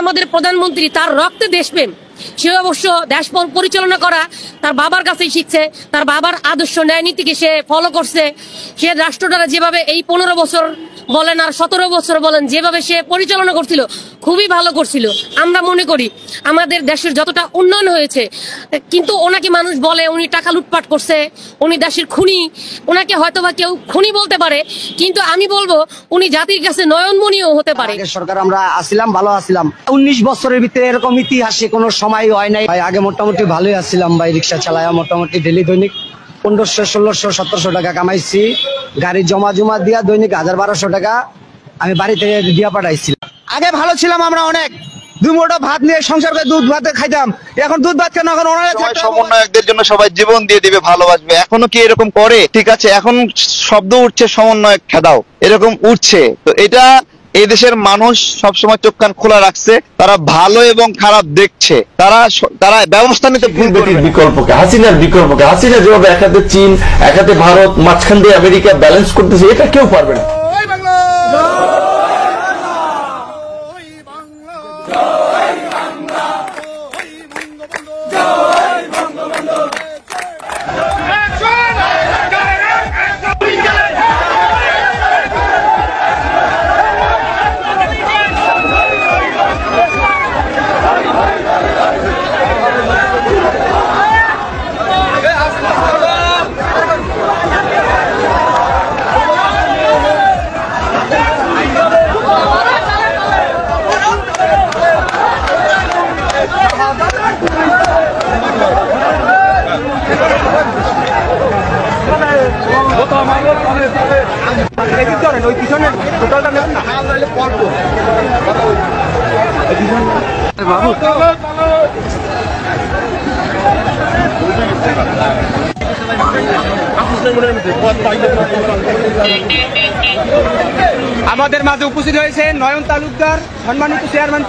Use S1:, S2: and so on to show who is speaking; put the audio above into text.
S1: আমাদের প্রধানমন্ত্রী, তার রক্তে দেশপ্রেম। সে অবশ্য দেশ পরিচালনা করা তার বাবার কাছেই শিখছে, তার বাবার আদর্শ ন্যায় নীতিকে সে ফলো করছে। সে রাষ্ট্রটা যেভাবে এই 15 বছর বলেন আর 17 বছর বলেন যেভাবে সে পরিচালনা করছিল, খুবই ভালো করছিল। আমরা মনে করি আমাদের দেশের যতটা উন্নয়ন হয়েছে, কিন্তু ওনাকে মানুষ বলে উনি টাকা লুটপাট করছে, উনি দেশের খুনি। ওনাকে হয়তোবা কেউ খুনি বলতে পারে, কিন্তু আমি বলবো উনি জাতির কাছে নয়নমণিও হতে পারে।
S2: সরকার আমরা আসছিলাম, ভালো আসছিলাম। 19 বছরের ভিতরে এরকম ইতিহাসে কোনো সময় হয় নাই ভাই। আগে মোটামুটি ভালোই আসছিলাম ভাই, রিক্সা চালায়া মোটামুটি ডেলি দৈনিক 1500, 1600, 1700 টাকা কামাইছি। গাড়ি জমা দিয়া দৈনিক 1000-1200 টাকা আমি বাড়ি থেকে দিয়া পাঠাইছিলাম।
S3: আগে ভালো ছিলাম আমরা, অনেক 2 মুঠো ভাত নিয়ে সংসার করে দুধ ভাত খাইতাম। এখন দুধ ভাত কেন? এখন
S4: সমন্বয়কদের জন্য সবাই জীবন দিয়ে দিবে, ভালোবাসবে। এখনো কি এরকম করে? ঠিক আছে, এখন শব্দ উঠছে সমন্বয়ক খেদাও, এরকম উঠছে। তো এটা এই দেশের মানুষ সবসময় চোখ কান খোলা রাখছে, তারা ভালো এবং খারাপ দেখছে, তারা ব্যবস্থা নিতে ভুল করবে।
S5: বিকল্পকে হাসিনা যেভাবে এক হাতে চীন, এক হাতে ভারত, মাঝখান দিয়ে আমেরিকা ব্যালেন্স করতেছে, এটা কেউ পারবে না।
S3: আমাদের মাঝে উপস্থিত হয়েছে নয়ন তালুকদার, সম্মানিত চেয়ারম্যান।